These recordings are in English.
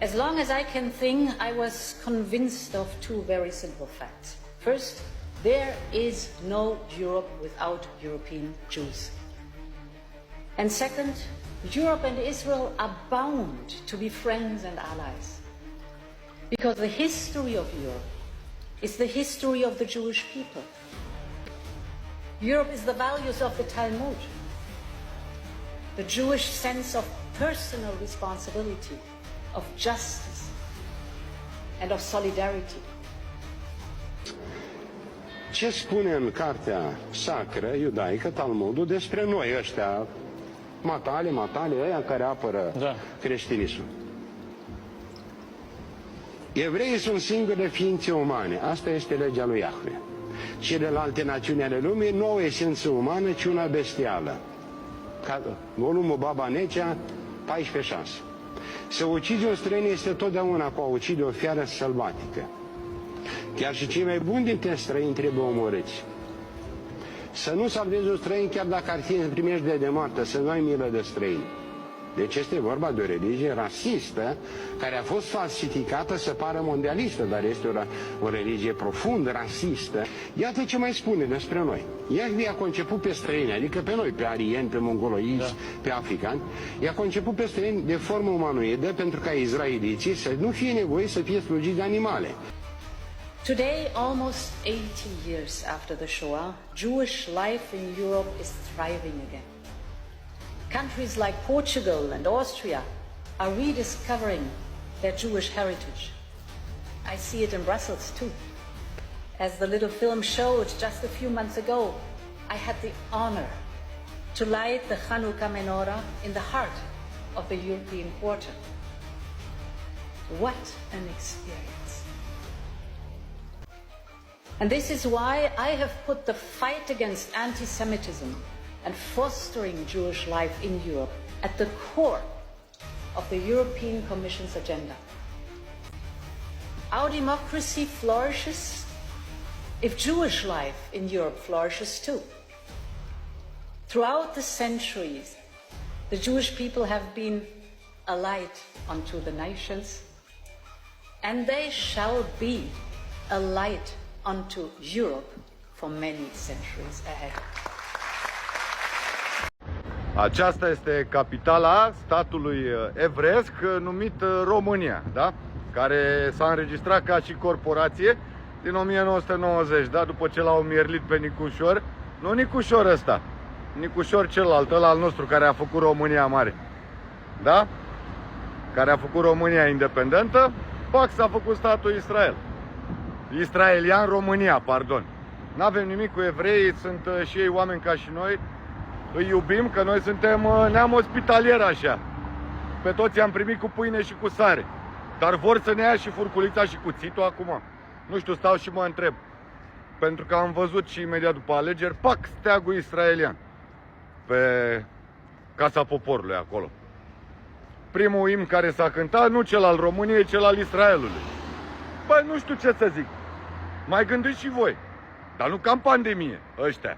As long as I can think, I was convinced of two very simple facts. First, there is no Europe without European Jews. And second, Europe and Israel are bound to be friends and allies. Because the history of Europe is the history of the Jewish people. Europe is the values of the Talmud, the Jewish sense of personal responsibility, of justice, and of solidarity. Ce spune în cartea sacră iudaică, Talmudul, despre noi ăștia, matale, ăia care apără creștinismul? Evreii sunt singure ființe umane. Asta este legea lui Iahve. Celelalte națiuni ale lumii nu au esență umană, ci una bestială. Volumul Baba Necea, 14:6. Să ucide un străin este totdeauna cu a ucide o fiară sălbatică. Chiar și cei mai buni dintre străini trebuie omorâți. Să nu salvezi un străin chiar dacă ar fi în primejdie de moarte, să nu ai milă de străini. Deci este vorba de o religie rasistă care a fost falsificată să pară mondialistă, dar este o religie profund rasistă. Iată ce mai spune despre noi. Iahve a conceput pe străini, adică pe noi, pe arieni, pe mongoloizi, pe africani, i-a conceput pe străini de formă umanoidă pentru ca izraeliții să nu fie nevoie să fie slujiți de animale. Today, almost 80 years after the Shoah, Jewish life in Europe is thriving again. Countries like Portugal and Austria are rediscovering their Jewish heritage. I see it in Brussels too. As the little film showed just a few months ago, I had the honor to light the Hanukkah menorah in the heart of the European quarter. What an experience. And this is why I have put the fight against anti-Semitism and fostering Jewish life in Europe at the core of the European Commission's agenda. Our democracy flourishes if Jewish life in Europe flourishes too. Throughout the centuries, the Jewish people have been a light unto the nations, and they shall be a light unto Europe for many centuries ahead. Aceasta este capitala statului evresc numit România, da? Care s-a înregistrat ca și corporație din 1990, da? După ce l-au mierlit pe Nicușor, nu Nicușor ăsta, Nicușor celălalt, ăla al nostru, care a făcut România mare, da? Care a făcut România independentă, pac, s-a făcut statul Israel. Israelian România, pardon. N-avem nimic cu evreii, sunt și ei oameni ca și noi. Îi iubim, că noi suntem neam ospitalier așa. Pe toți am primit cu pâine și cu sare. Dar vor să ne ia și furculița și cuțitul acum. Nu știu, stau și mă întreb. Pentru că am văzut și imediat după alegeri, pac, steagul israelian pe Casa Poporului acolo. Primul imn care s-a cântat, nu cel al României, cel al Israelului. Păi nu știu ce să zic. Mai gândiți și voi. Dar nu ca în pandemie, ăștia.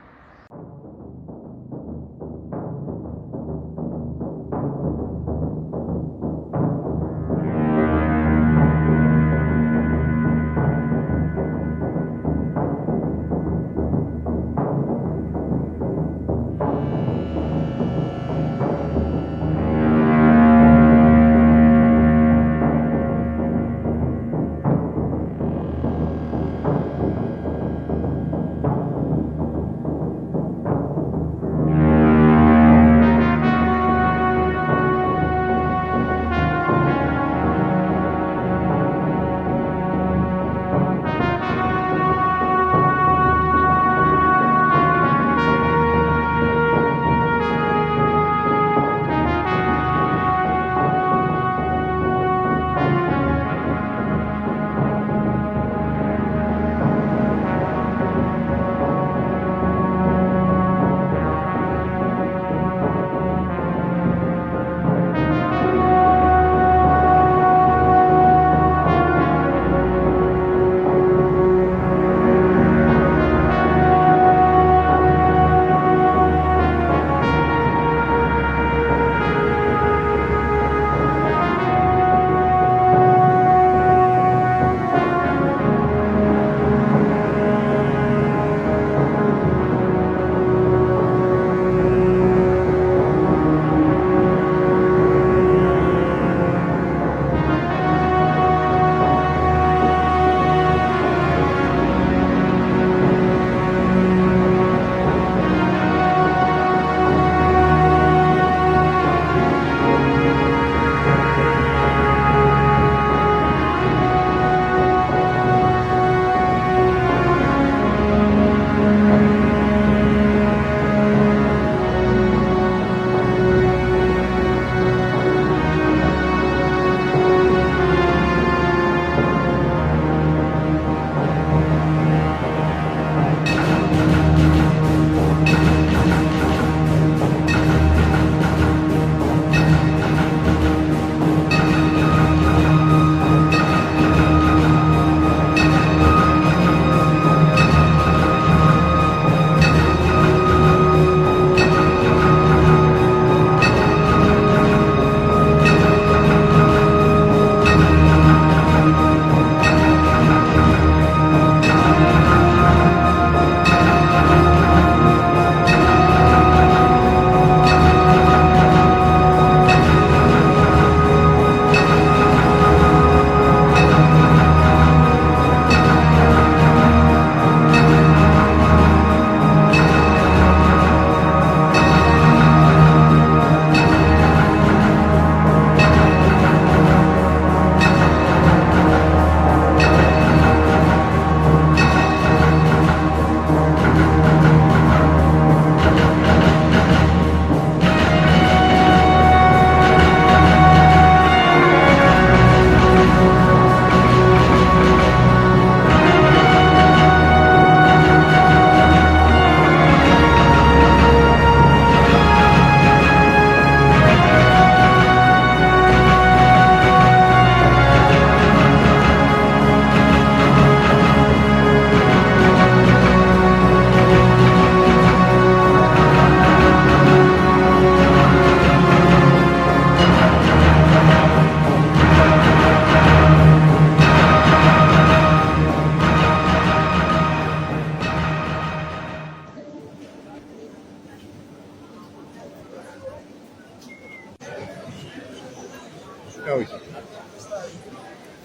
Ia uite.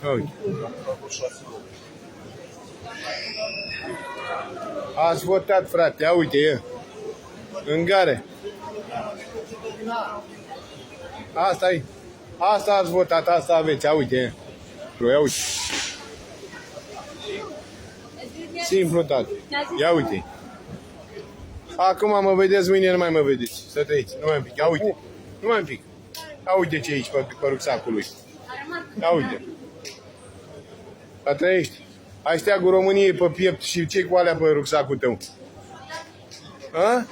Ia uite. Ați votat, frate, ia uite, e. În gare. Asta-i. Asta ați votat, asta aveți, ia uite, e. Ia uite. Simplu, tată. Ia uite. Acum mă vedeți, mâine nu mai mă vedeți. Să trăiți, nu mai un pic, ia uite. Nu mai un pic. Ia uite ce e aici pe rucsacul lui. Ia uite. Să trăiești. Ai steagul României pe piept și ce cu alea pe rucsacul tău? A?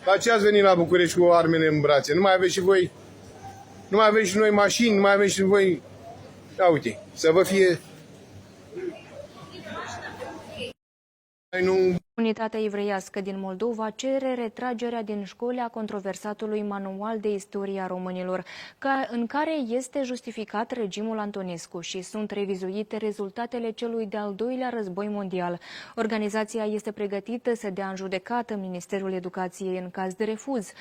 La ce ați venit la București cu armele în brațe? Nu mai aveți și voi? Nu mai aveți și noi mașini? Nu mai aveți și voi? Ia uite, să vă fie... Unitatea evreiască din Moldova cere retragerea din școli a controversatului manual de istorie a românilor, în care este justificat regimul Antonescu și sunt revizuite rezultatele celui de-al doilea război mondial. Organizația este pregătită să dea în judecată Ministerul Educației în caz de refuz.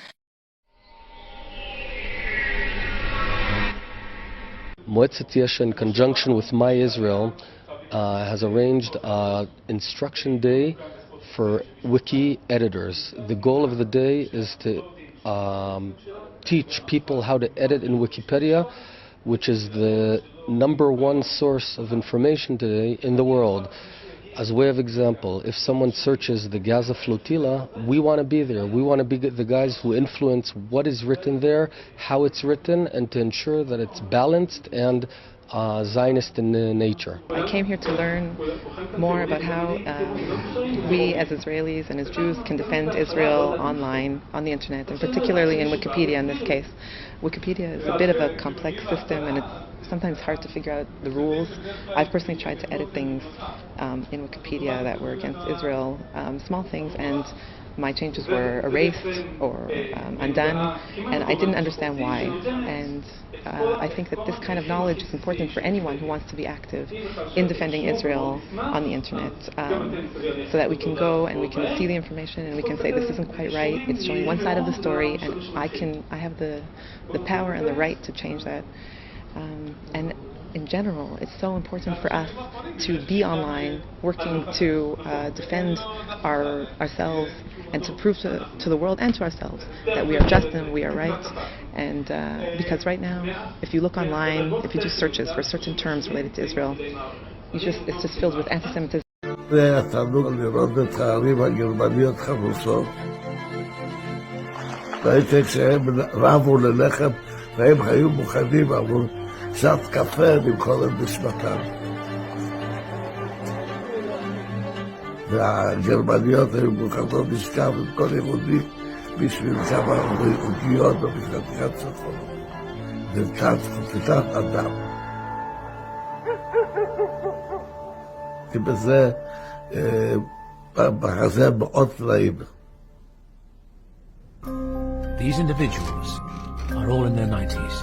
Moetzet Yesha, in conjunction with My Israel, has arranged an instruction day for wiki editors. The goal of the day is to teach people how to edit in Wikipedia, which is the #1 source of information today in the world. As a way of example, if someone searches the Gaza flotilla, we want to be there. We want to be the guys who influence what is written there, how it's written, and to ensure that it's balanced and Zionist in nature. I came here to learn more about how we as Israelis and as Jews can defend Israel online, on the internet, and particularly in Wikipedia in this case. Wikipedia is a bit of a complex system and it's sometimes hard to figure out the rules. I've personally tried to edit things in Wikipedia that were against Israel, small things, and my changes were erased or undone, and I didn't understand why. And I think that this kind of knowledge is important for anyone who wants to be active in defending Israel on the internet, so that we can go and we can see the information and we can say this isn't quite right, it's showing one side of the story, and I have the power and the right to change that. And in general, it's so important for us to be online, working to defend ourselves and to prove to the world and to ourselves that we are just and we are right. And because right now, if you look online, if you do searches for certain terms related to Israel, it's just filled with anti-Semitism. זה התענוג לראות את הערים הגרמניות חמוסות. ראיתי כשהם רבו ללחם והם היו מוכנים עבור קצת קפה למכור את נשמתם. והגרמניות היו מוכנות לשכב עם כל יהודי בשביל כמה עוגיות או בשביל צפון. זה תת אדם. כי בזה בחזה מאוד טלאים. These individuals are all in their 90s.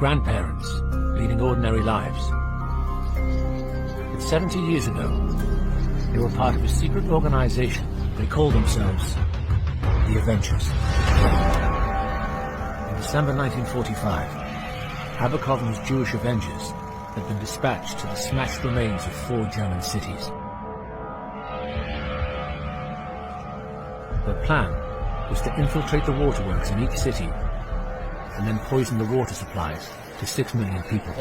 Grandparents leading ordinary lives. But 70 years ago, they were part of a secret organization. They called themselves the Avengers. In December 1945, Haberkov's Jewish Avengers had been dispatched to the smashed remains of 4 German cities. Their plan was to infiltrate the waterworks in each city and then poison the water supplies to 6 million people.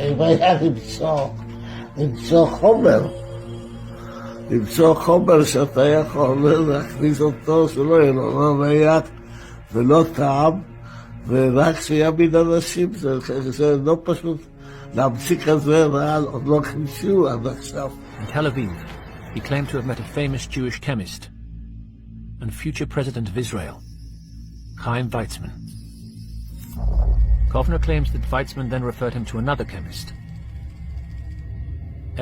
למצוא חומר שאתה יכול להכניס אותו, שלא יהיה לו לא ריח ולא טעם, ורק שיעמיד אנשים, זה לא פשוט. להמציא כזה רעל עוד לא חישו עד עכשיו. In Tel Aviv, he claimed to have met a famous Jewish chemist and future president of Israel, Chaim Weizmann. Kovner claims that Weizmann then referred him to another chemist,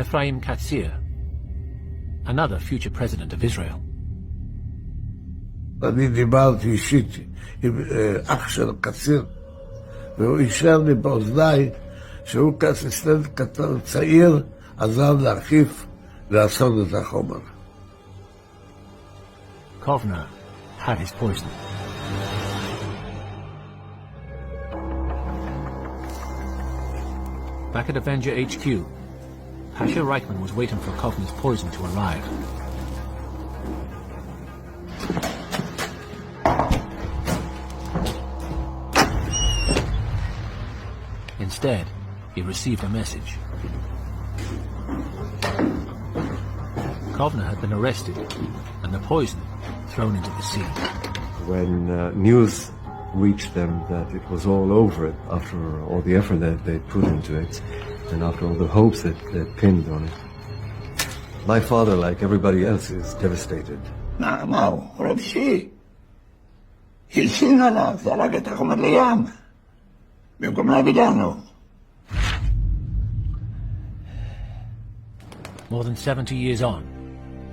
Ephraim Katzir, another future president of Israel. אני דיברתי אישית עם אח של קציר, והוא אישר לי באוזניי שהוא כאסיסטנט קטן צעיר עזר לאחיו לעשות את החומר. Kovner had his poison. Back at Avenger HQ, Pasha Reichman was waiting for Kovna's poison to arrive. Instead, he received a message. Kovna had been arrested and the poison thrown into the sea. When news reached them that it was all over after all the effort that they put into it and after all the hopes that they pinned on it, my father, like everybody else, is devastated. No, Rabshi. Hilsina talaga ako malayam. Yung kumabidano. More than 70 years on,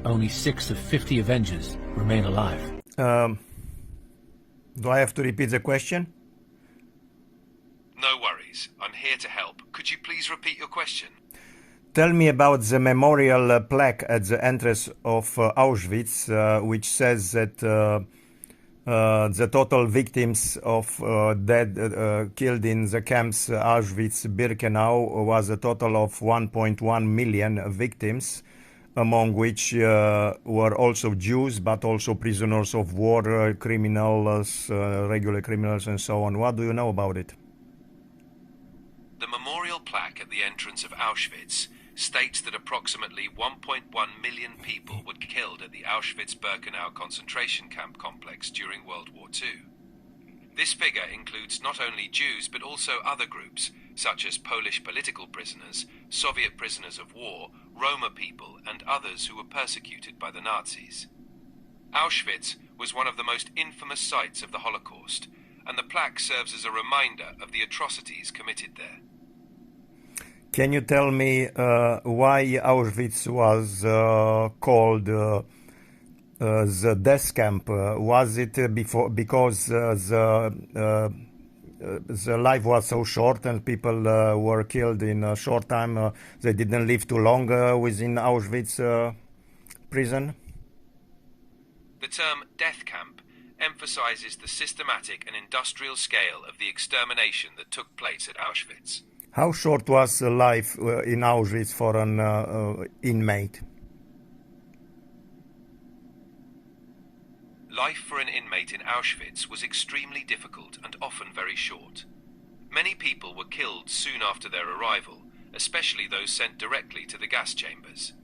only 6 of 50 Avengers remain alive. Do I have to repeat the question? No worries. I'm here to help. Could you please repeat your question? Tell me about the memorial plaque at the entrance of Auschwitz, which says that the total victims of killed in the camps Auschwitz-Birkenau was a total of 1.1 million victims, among which were also Jews, but also prisoners of war, criminals, regular criminals, and so on. What do you know about it? The memorial plaque at the entrance of Auschwitz states that approximately 1.1 million people were killed at the Auschwitz-Birkenau concentration camp complex during World War II. This figure includes not only Jews but also other groups, such as Polish political prisoners, Soviet prisoners of war, Roma people, and others who were persecuted by the Nazis. Auschwitz was one of the most infamous sites of the Holocaust, and the plaque serves as a reminder of the atrocities committed there. Can you tell me why Auschwitz was called the death camp? Was it because the life was so short and people were killed in a short time? They didn't live too long within Auschwitz prison? The term death camp emphasizes the systematic and industrial scale of the extermination that took place at Auschwitz. How short was life in Auschwitz for an inmate? Life for an inmate in Auschwitz was extremely difficult and often very short. Many people were killed soon after their arrival, especially those sent directly to the gas chambers.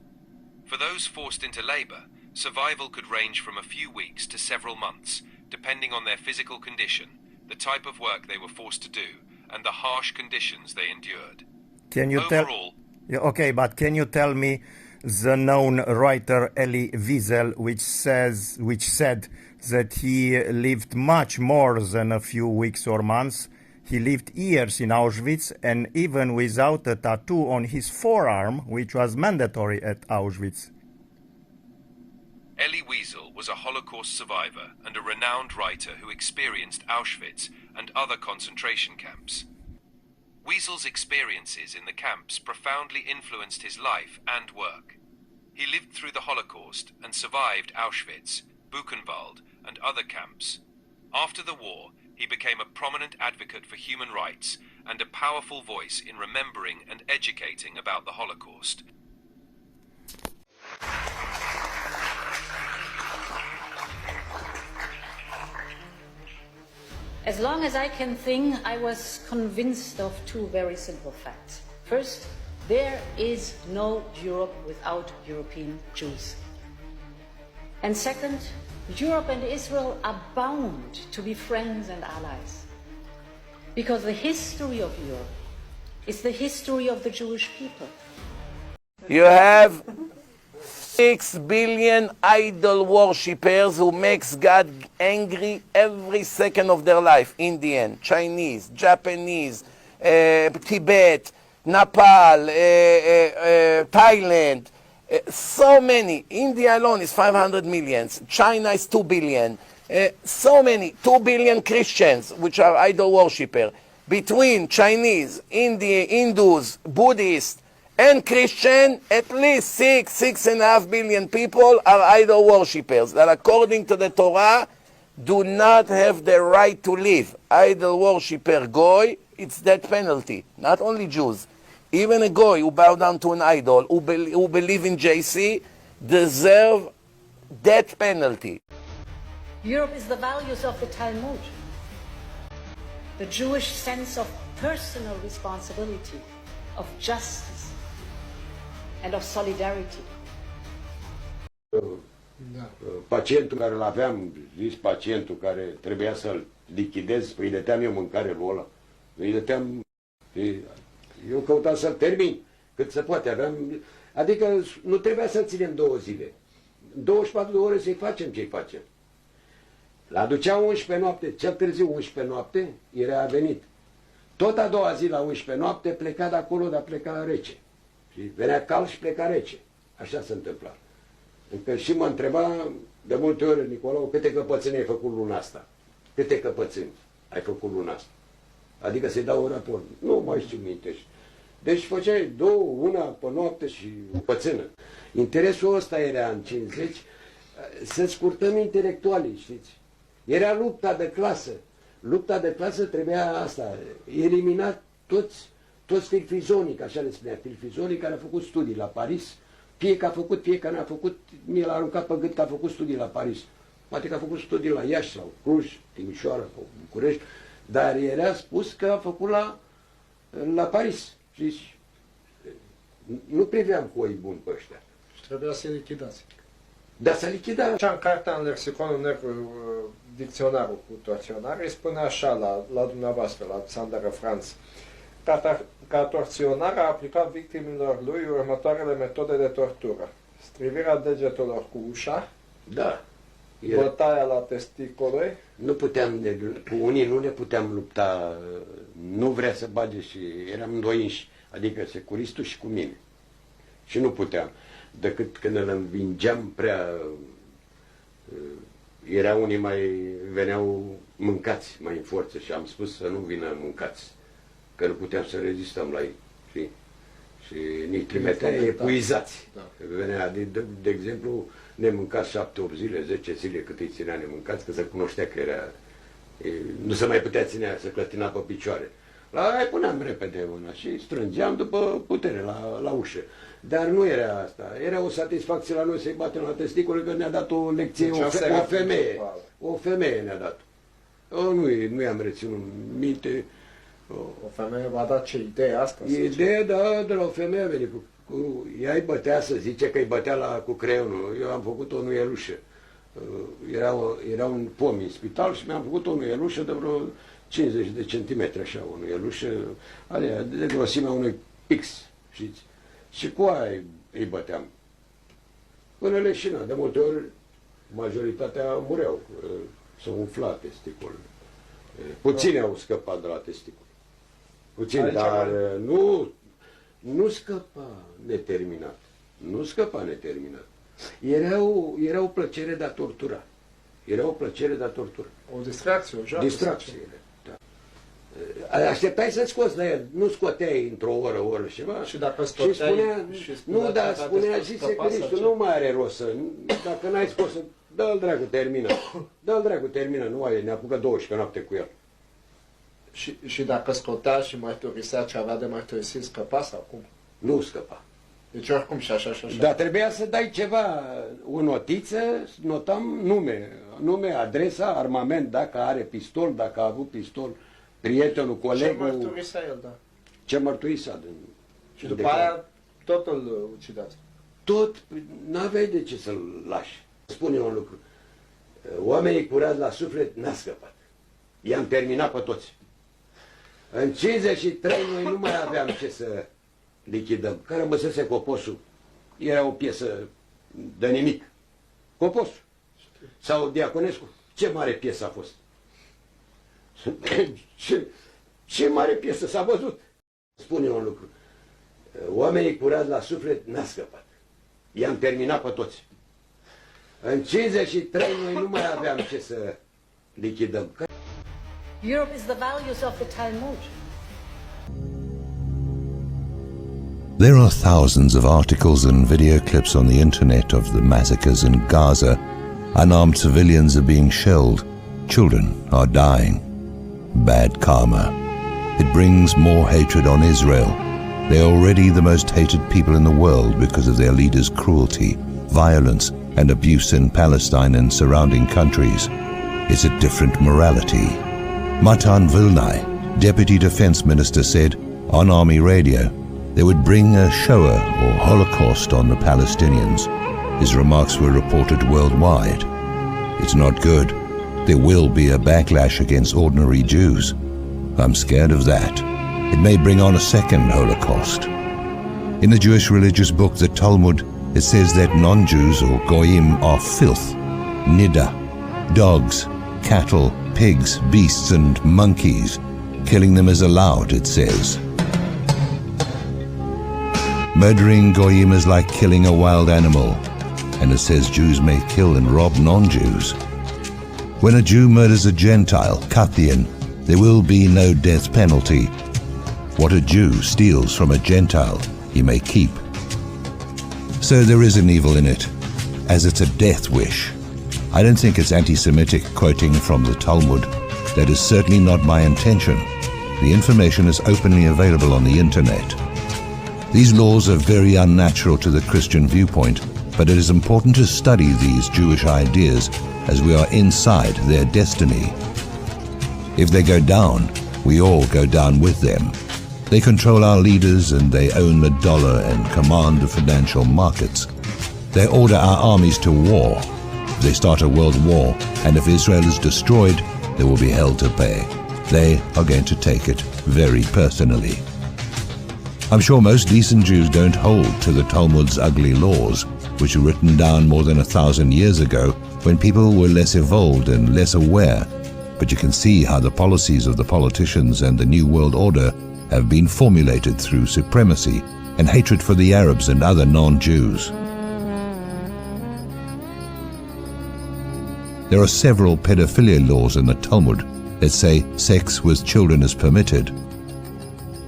For those forced into labor, survival could range from a few weeks to several months, depending on their physical condition, the type of work they were forced to do, and the harsh conditions they endured. Can you Overall, okay, but can you tell me the known writer Elie Wiesel, which said that he lived much more than a few weeks or months? He lived years in Auschwitz, and even without a tattoo on his forearm, which was mandatory at Auschwitz. Elie Wiesel was a Holocaust survivor and a renowned writer who experienced Auschwitz and other concentration camps. Wiesel's experiences in the camps profoundly influenced his life and work. He lived through the Holocaust and survived Auschwitz, Buchenwald, and other camps. After the war, he became a prominent advocate for human rights and a powerful voice in remembering and educating about the Holocaust. As long as I can think, I was convinced of two very simple facts. First, there is no Europe without European Jews. And second, Europe and Israel are bound to be friends and allies. Because the history of Europe is the history of the Jewish people. You have 6 billion idol worshippers who makes God angry every second of their life. Indian, Chinese, Japanese, Tibet, Nepal, Thailand, so many. India alone is 500 million. China is 2 billion. So many, 2 billion Christians, which are idol worshippers. Between Chinese, Hindus, Buddhists, and Christian, at least 6.5 billion people are idol worshippers that according to the Torah do not have the right to live. Idol worshipper goy, it's death penalty. Not only Jews. even a goy who bow down to an idol, who believe in JC, deserve death penalty. Europe is the values of the Talmud, the Jewish sense of personal responsibility, of justice, and of solidarity. Pacientul care l-aveam, zis pacientul care trebuia să-l lichidez, îi dăteam eu mâncare lui ăla. Îi dăteam... Eu căutam să-l termin cât se poate. Adică nu trebuia să-l ținem 2 zile. 24 de ore să-i facem ce-i facem. L-aducea 11 noapte, cel târziu 11 noapte, era venit. Tot a doua zi la 11 noapte pleca de acolo, dar pleca rece. Și venea cald și pleca rece. Așa se întâmpla. Încă și mă întreba de multe ori, Nicolau, câte căpățâni ai făcut luna asta? Câte căpățâni ai făcut luna asta? Adică să-i dau un raport. Nu mai știu minte. Deci făceai 2, una pe noapte și o pățână. Interesul ăsta era în 50, să scurtăm intelectualii, știți? Era lupta de clasă. Lupta de clasă trebuia asta, eliminat toți filfizonii, așa le spunea, filfizonii care au făcut studii la Paris. Fie că a făcut, fie că n-a făcut, mie l-a aruncat pe gât că a făcut studii la Paris. Poate că a făcut studii la Iași sau Cluj, Timișoara sau București, dar era spus că a făcut la Paris. Știți? Nu priveam cu oi buni pe ăștia. Și trebuia să-i lichidați. Da, să lichida. Așa în cartea, în lexiconul negru, dicționarul cu torționare, spune așa la dumneavoastră, la Xanderă Franț. Ca torționar a aplicat victimilor lui următoarele metode de tortură. Strivirea degetelor cu ușa, da, bătaia la testicole. Nu puteam, cu unii nu ne puteam lupta, nu vrea să bage și eram doi înși, adică securistul și cu mine. Și nu puteam, decât când îl învingeam prea, era unii mai veneau mâncați mai în forță și am spus să nu vină mâncați, că nu puteam să rezistăm la ei, știi? Și ne trimitea epuizați. Da. Venea, de exemplu, ne mâncați 7-8 zile, 10 zile cât îi ținea nemâncați, că se cunoștea că era, nu se mai putea ținea, să clătina pe picioare. Îi puneam repede mâna și strângeam după putere la ușă. Dar nu era asta. Era o satisfacție la noi să-i batem la testicule, că ne-a dat o lecție, o femeie. O femeie ne-a dat. Nu i-am reținut minte. O femeie v-a dat ce idee asta? Ideea, da, de la o femeie a venit ea îi bătea, să zice că îi bătea cu creionul. Eu am făcut o nuielușă. Era un pom în spital și mi-am făcut o nuielușă de vreo 50 de centimetri, așa, o nuielușă de grosimea unui pix, știți? Și cu aia îi băteam. Până leșina. De multe ori, majoritatea mureau. S-au umflat testiculele. Puțini au scăpat de la testicule. Puțini, dar nu scăpa neterminat. Nu scăpa neterminat. Era o plăcere de a tortura. Era o plăcere de a tortura. O distracție, o joacă. Distracție, da. Așteptai să scoți la el, nu scoteai într-o oră și ceva. Și dacă scoteai... Nu, dar spunea și securistul, nu mai are rost să... Dacă n-ai scos, dă-l dracu, termină. Dă-l dracu, termină, nu mai e, ne apucă 12 noapte cu el. Și dacă scotea și mărturisea ce avea de mărturisit, scăpa sau cum? Nu scăpa. Deci oricum și așa. Dar trebuia să dai ceva, o notiță, notam nume, adresa, armament, dacă are pistol, dacă a avut pistol, prietenul, colegul... Ce mărturisea el, da. Ce mărturisea. Și după aia tot îl ucidați. Tot, n-aveai de ce să-l lași. Spune un lucru, oamenii curați la suflet n-a scăpat. I-am terminat pe toți. În 53 noi nu mai aveam ce să lichidăm. Că rămăsese Coposul. Era o piesă de nimic. Coposul. Sau Diaconescu. Ce mare piesă a fost. Ce mare piesă s-a văzut. Spune un lucru. Oamenii curați la suflet n-a scăpat. I-am terminat pe toți. În 53 noi nu mai aveam ce să lichidăm. Europe is the values of the Talmud. There are thousands of articles and video clips on the internet of the massacres in Gaza. Unarmed civilians are being shelled. Children are dying. Bad karma. It brings more hatred on Israel. They are already the most hated people in the world because of their leaders' cruelty, violence, and abuse in Palestine and surrounding countries. It's a different morality. Matan Vilnai, Deputy Defense Minister, said on Army radio they would bring a Shoah or Holocaust on the Palestinians. His remarks were reported worldwide. It's not good. There will be a backlash against ordinary Jews. I'm scared of that. It may bring on a second Holocaust. In the Jewish religious book, the Talmud, it says that non-Jews or goyim are filth, nida, dogs, cattle, pigs, beasts, and monkeys. Killing them is allowed, it says. Murdering goyim is like killing a wild animal, and it says Jews may kill and rob non-Jews. When a Jew murders a Gentile, Kathian, there will be no death penalty. What a Jew steals from a Gentile, he may keep. So there is an evil in it, as it's a death wish. I don't think it's anti-Semitic quoting from the Talmud. That is certainly not my intention. The information is openly available on the internet. These laws are very unnatural to the Christian viewpoint, but it is important to study these Jewish ideas as we are inside their destiny. If they go down, we all go down with them. They control our leaders and they own the dollar and command the financial markets. They order our armies to war. They start a world war, and if Israel is destroyed, there will be hell to pay. They are going to take it very personally. I'm sure most decent Jews don't hold to the Talmud's ugly laws, which were written down more than 1,000 years ago when people were less evolved and less aware. But you can see how the policies of the politicians and the New World Order have been formulated through supremacy and hatred for the Arabs and other non-Jews. There are several pedophilia laws in the Talmud that say sex with children is permitted.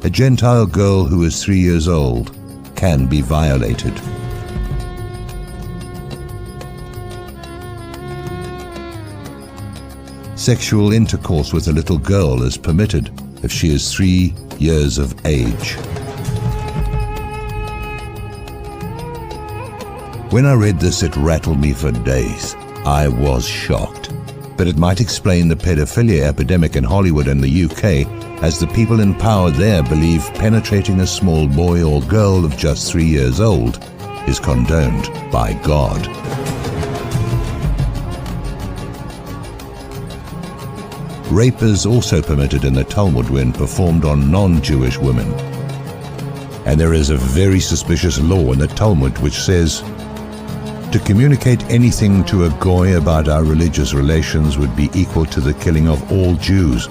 A Gentile girl who is 3 years old can be violated. Sexual intercourse with a little girl is permitted if she is 3 years of age. When I read this, it rattled me for days. I was shocked. But it might explain the pedophilia epidemic in Hollywood and the UK, as the people in power there believe penetrating a small boy or girl of just 3 years old is condoned by God. Rape is also permitted in the Talmud when performed on non-Jewish women. And there is a very suspicious law in the Talmud which says, to communicate anything to a goy about our religious relations would be equal to the killing of all Jews.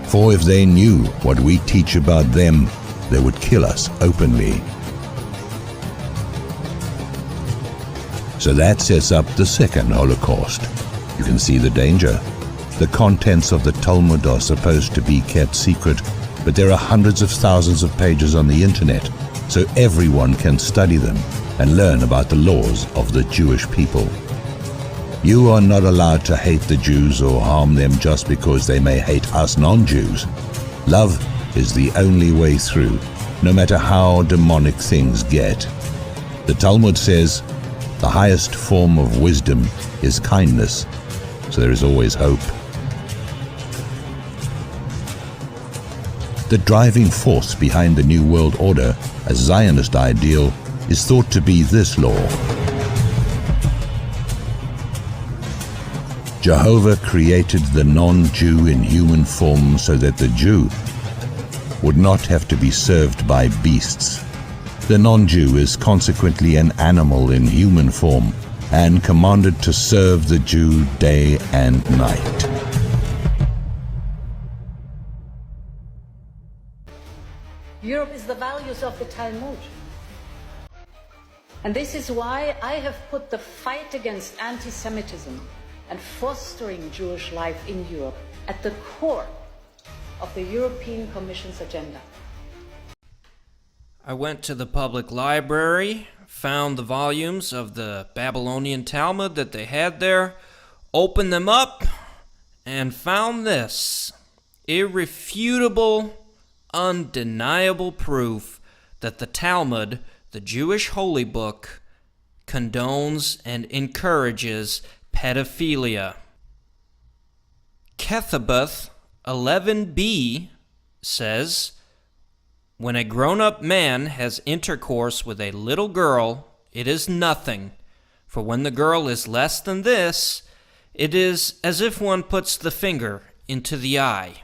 For if they knew what we teach about them, they would kill us openly. So that sets up the second Holocaust. You can see the danger. The contents of the Talmud are supposed to be kept secret, but there are hundreds of thousands of pages on the internet, so everyone can study them and learn about the laws of the Jewish people. You are not allowed to hate the Jews or harm them just because they may hate us non-Jews. Love is the only way through, no matter how demonic things get. The Talmud says, the highest form of wisdom is kindness, so there is always hope. The driving force behind the New World Order, a Zionist ideal, is thought to be this law. Jehovah created the non-Jew in human form so that the Jew would not have to be served by beasts. The non-Jew is consequently an animal in human form and commanded to serve the Jew day and night. Europe is the values of the Talmud. And this is why I have put the fight against anti-Semitism and fostering Jewish life in Europe at the core of the European Commission's agenda. I went to the public library, found the volumes of the Babylonian Talmud that they had there, opened them up, and found this irrefutable, undeniable proof that the Talmud, the Jewish holy book, condones and encourages pedophilia. Kethaboth 11b says, when a grown-up man has intercourse with a little girl, it is nothing, for when the girl is less than this, it is as if one puts the finger into the eye.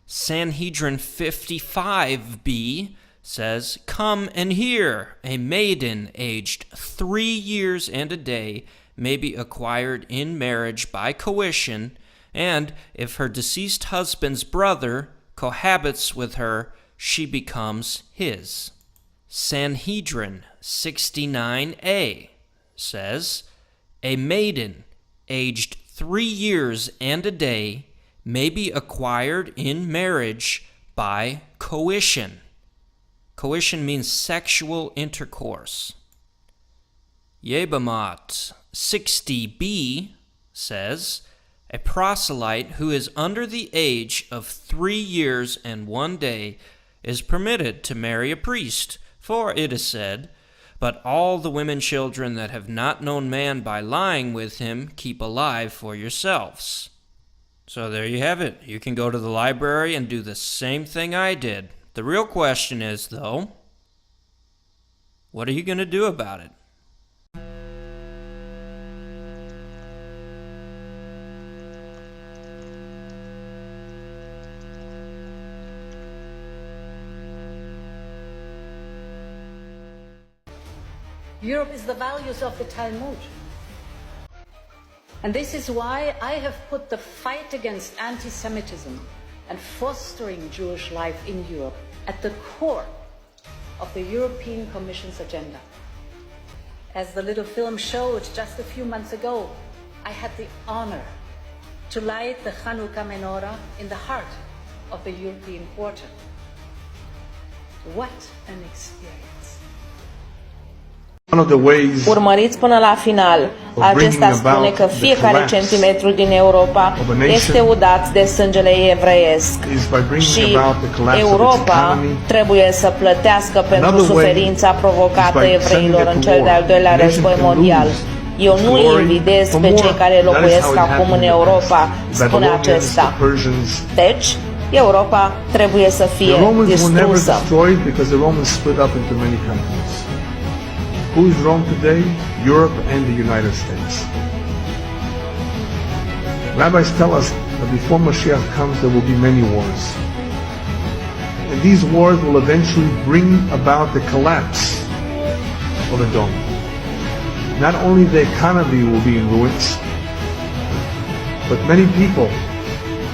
Sanhedrin 55b says, come and hear, a maiden aged 3 years and a day may be acquired in marriage by coition, and if her deceased husband's brother cohabits with her, she becomes his. Sanhedrin 69a says, a maiden aged 3 years and a day may be acquired in marriage by coition. Coition means sexual intercourse. Yebamot 60b says, a proselyte who is under the age of 3 years and 1 day is permitted to marry a priest, for it is said, but all the women children that have not known man by lying with him keep alive for yourselves. So there you have it. You can go to the library and do the same thing I did. The real question is, though, what are you going to do about it? Europe is the values of the Talmud. And this is why I have put the fight against anti-Semitism and fostering Jewish life in Europe at the core of the European Commission's agenda. As the little film showed just a few months ago, I had the honor to light the Hanukkah menorah in the heart of the European quarter. What an experience! Urmăriți până la final. Acesta spune că fiecare centimetru din Europa este udat de sângele evreiesc și Europa trebuie să plătească pentru suferința provocată evreilor în cel de-al doilea război mondial. Eu nu îi invidez pe cei care locuiesc acum în Europa, spune acesta. Deci, Europa trebuie să fie distrusă. Who is wrong today? Europe and the United States. Rabbis tell us that before Mashiach comes there will be many wars. And these wars will eventually bring about the collapse of a dome. Not only the economy will be in ruins, but many people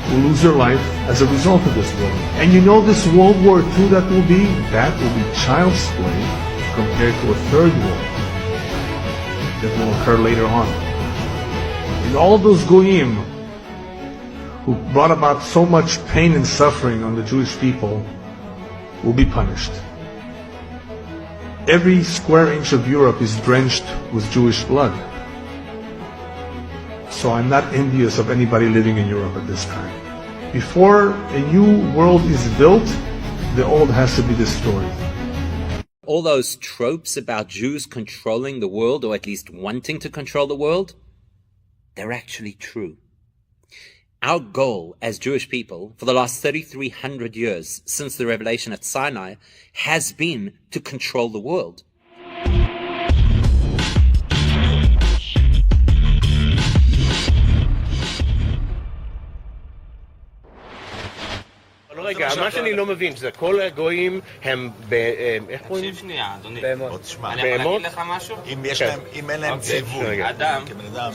will lose their life as a result of this war. And you know this World War II that will be child's play compared to a third war that will occur later on. And all those goyim who brought about so much pain and suffering on the Jewish people will be punished. Every square inch of Europe is drenched with Jewish blood. So I'm not envious of anybody living in Europe at this time. Before a new world is built, the old has to be destroyed. All those tropes about Jews controlling the world, or at least wanting to control the world, they're actually true. Our goal as Jewish people for the last 3,300 years since the revelation at Sinai has been to control the world. רגע, מה שאני לא מבין, שזה כל הגויים הם איך קוראים? תקשיב שנייה, אדוני. בהמות. אני יכול להגיד לך משהו? אם אין להם ציווי. אדם,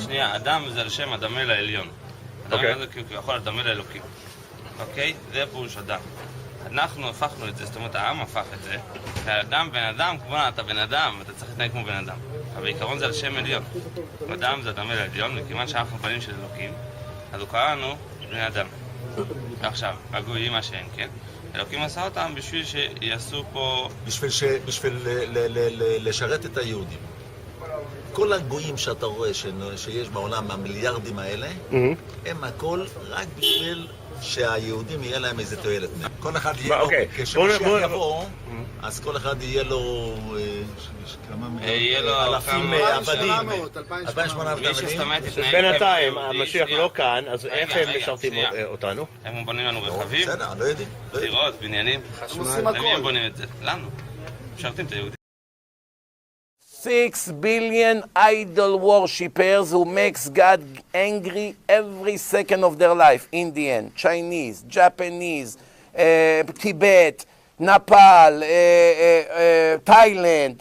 שנייה, אדם זה על שם הדמה לעליון. אדם זה כביכול הדמה לאלוקים. אוקיי? זה פירוש אדם. אנחנו הפכנו את זה, זאת אומרת העם הפך את זה. והאדם, בן אדם, כמו אתה בן אדם, אתה צריך להתנהג כמו בן אדם. אבל בעיקרון זה על שם עליון. אדם זה הדמה לעליון, וכיוון שאנחנו בנים של אלוקים, אז הוא קרא לנו בני אדם. עכשיו, הגויים מה שהם, כן? אלוקים עשה אותם בשביל שיעשו פה... בשביל לשרת את היהודים. כל הגויים שאתה רואה שיש בעולם, המיליארדים האלה, הם הכל רק בשביל שהיהודים יהיה להם איזה תועלת. כל אחד יהיה לו, כשמשיח יבוא, אז כל אחד יהיה לו אלפים עבדים. 2,800 עבדים. בינתיים, המשיח לא כאן, אז איך הם משרתים אותנו? הם בונים לנו רכבים, בסדר, לא יודעים. דירות, בניינים, למי הם בונים את זה? לנו. משרתים את היהודים. 6 billion idol worshippers who makes God angry every second of their life. Indian, Chinese, Japanese, Tibet, Nepal, Thailand.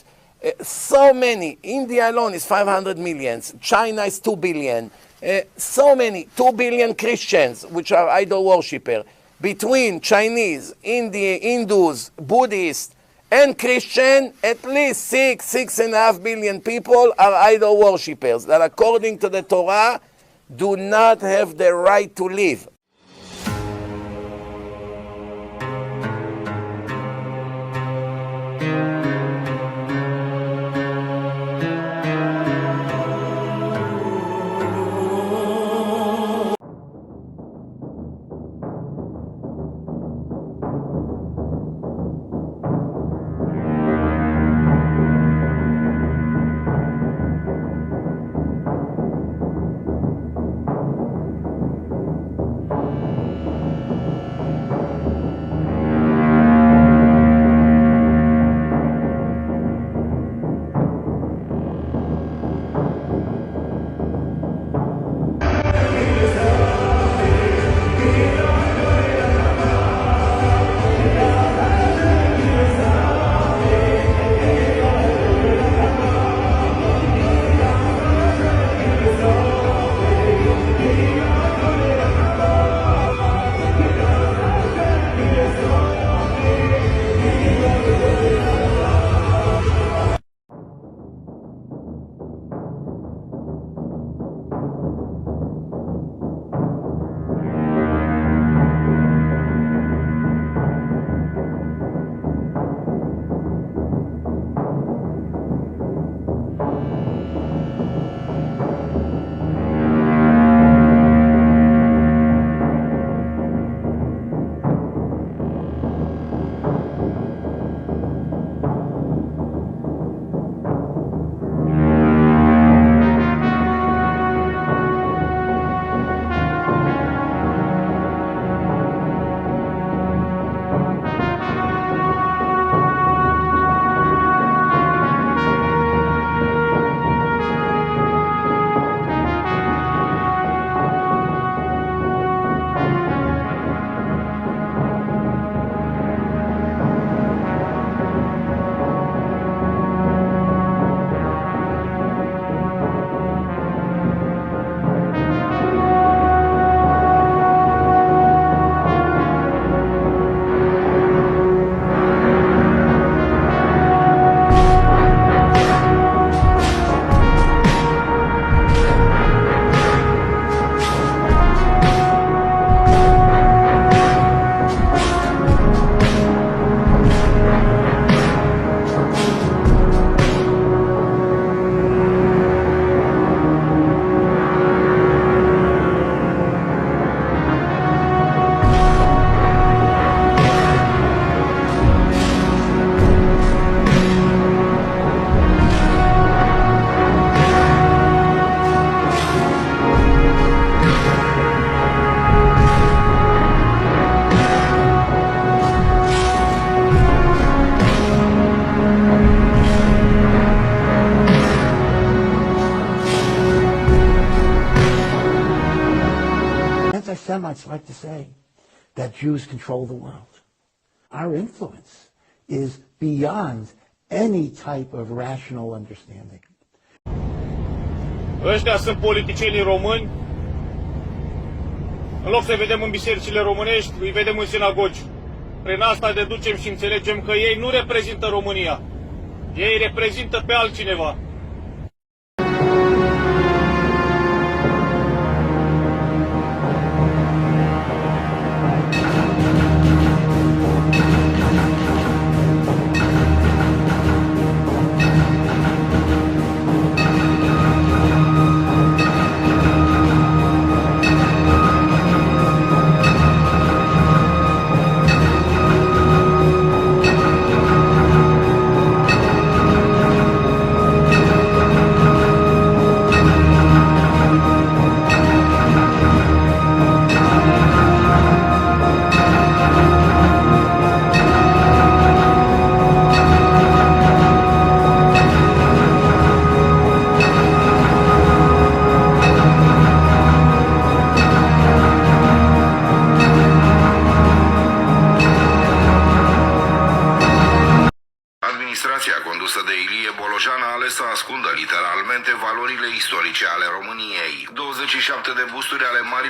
So many. India alone is 500 million. China is 2 billion. So many. 2 billion Christians, which are idol worshippers. Between Chinese, Hindus, Buddhists, and Christian, at least 6.5 billion people are idol worshippers that according to the Torah do not have the right to live. Anti-Semites like to say that Jews control the world. Our influence is beyond any type of rational understanding. Ăștia sunt politicienii români. În loc să vedem în bisericile românești, îi vedem în sinagogi. Prin asta deducem și înțelegem că ei nu reprezintă România. Ei reprezintă pe altcineva.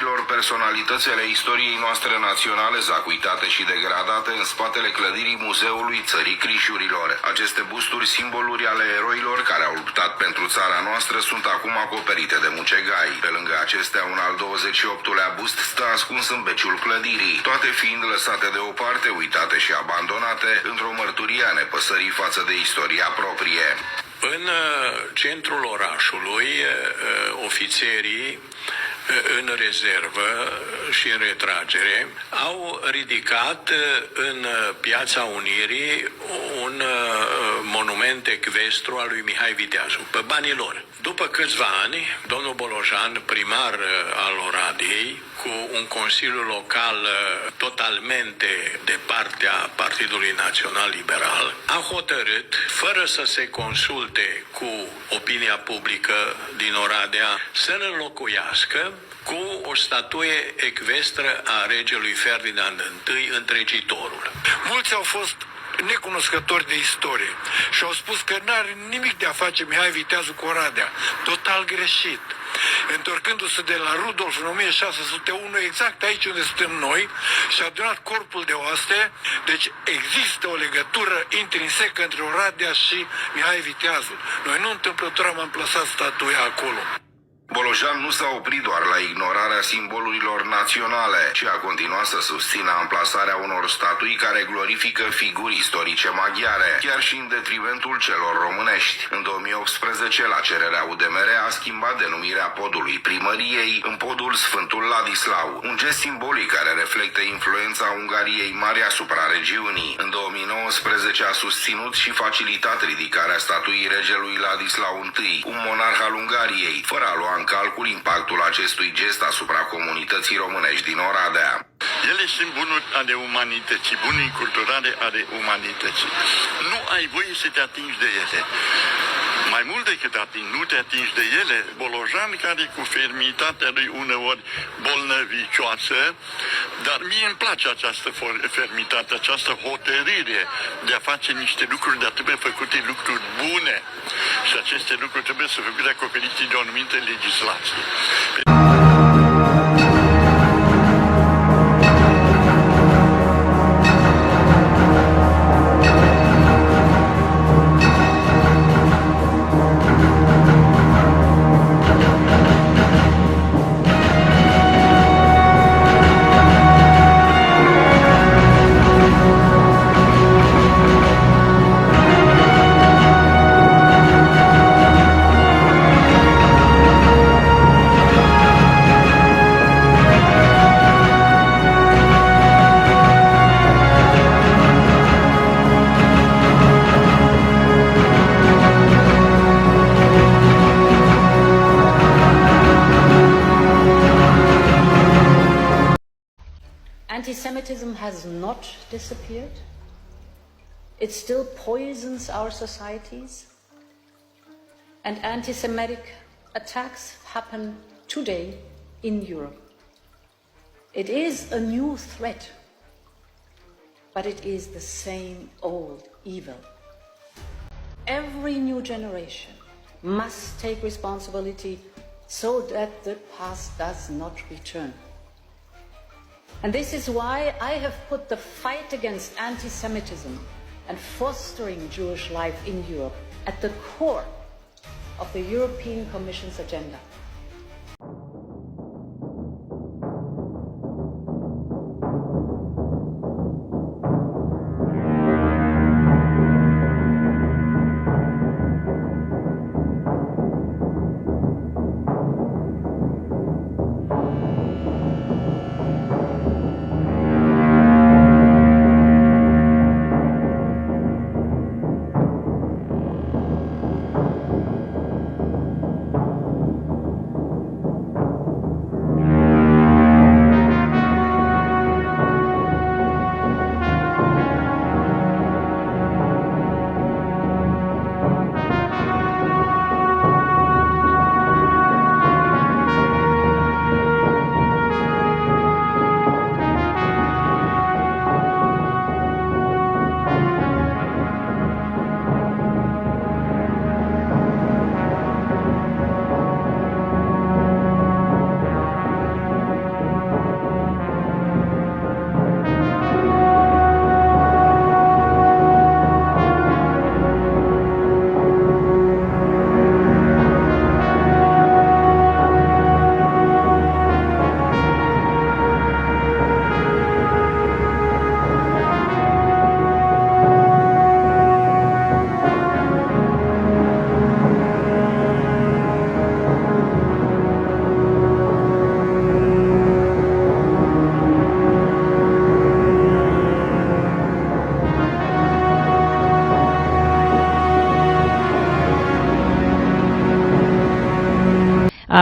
marilor personalități ale istoriei noastre naționale, zacuitate și degradate în spatele clădirii Muzeului Țării Crișurilor. Aceste busturi, simboluri ale eroilor care au luptat pentru țara noastră, sunt acum acoperite de mucegai. Pe lângă acestea, un al 28-lea bust stă ascuns în beciul clădirii, toate fiind lăsate deoparte, uitate și abandonate, într-o mărturie a nepăsării față de istoria proprie. În centrul orașului, ofițerii în rezervă și în retragere au ridicat în Piața Unirii un monument ecvestru al lui Mihai Viteazu, pe banii lor. După câțiva ani, domnul Bolojan, primar al Oradei, cu un consiliu local totalmente de partea Partidului Național Liberal, a hotărât, fără să se consulte cu opinia publică din Oradea, să-l înlocuiască cu o statuie ecvestră a regelui Ferdinand I, întregitorul. Mulți au fost necunoscători de istorie și au spus că n-are nimic de a face Mihai Viteazu cu Oradea. Total greșit. Întorcându-se de la Rudolf în 1601, exact aici unde suntem noi, și-a adunat corpul de oaste, deci există o legătură intrinsecă între Oradea și Mihai Viteazu. Noi nu întâmplător am amplasat statuia acolo. Bolojan nu s-a oprit doar la ignorarea simbolurilor naționale, ci a continuat să susțină amplasarea unor statui care glorifică figuri istorice maghiare, chiar și în detrimentul celor românești. În 2018, la cererea UDMR, a schimbat denumirea podului primăriei în podul Sfântul Ladislau, un gest simbolic care reflectă influența Ungariei mari asupra regiunii. În 2019 a susținut și facilitat ridicarea statuii regelui Ladislau I, un monarh al Ungariei, fără a lua în calcul impactul acestui gest asupra comunității românești din Oradea. Ele sunt bunuri ale umanității, bunuri culturale ale umanității. Nu ai voie să te atingi de ele. Mai mult decât nu te atingi de ele, Bolojan, care cu fermitatea lui uneori bolnăvicioasă, dar mie îmi place această fermitate, această hotărâre de a face niște lucruri, dar trebuie făcute lucruri bune. Și aceste lucruri trebuie să fie acoperite de o anumită legislație. Anti-Semitism has not disappeared. It still poisons our societies. And anti-Semitic attacks happen today in Europe. It is a new threat, but it is the same old evil. Every new generation must take responsibility so that the past does not return. And this is why I have put the fight against anti-Semitism and fostering Jewish life in Europe at the core of the European Commission's agenda.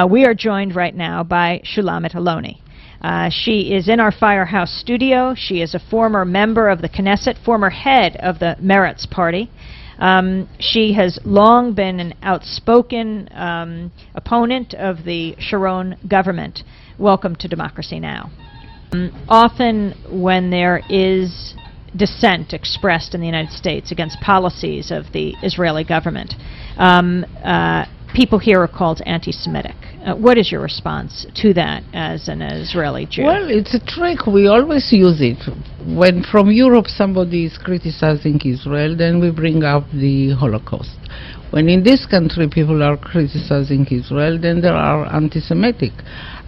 We are joined right now by Shulamit Aloni. She is in our Firehouse studio. She is a former member of the Knesset, former head of the Meretz party. She has long been an outspoken opponent of the Sharon government. Welcome to Democracy Now! Often when there is dissent expressed in the United States against policies of the Israeli government, people here are called anti-Semitic. What is your response to that as an Israeli Jew? Well, it's a trick. We always use it. When from Europe somebody is criticizing Israel, then we bring up the Holocaust. When in this country people are criticizing Israel, then they are anti-Semitic.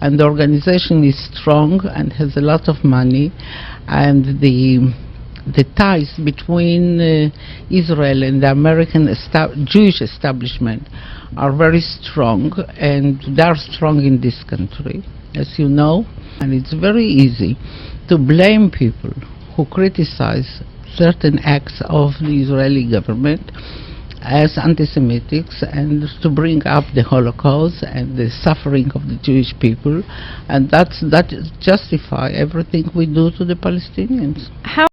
And the organization is strong and has a lot of money, and the ties between Israel and the American Jewish establishment are very strong, and they are strong in this country, as you know. And it's very easy to blame people who criticize certain acts of the Israeli government as anti-Semitics, and to bring up the Holocaust and the suffering of the Jewish people, and that justify everything we do to the Palestinians. How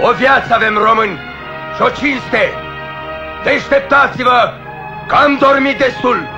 O viață avem români și o cinste! Deșteptați-vă că am dormit destul!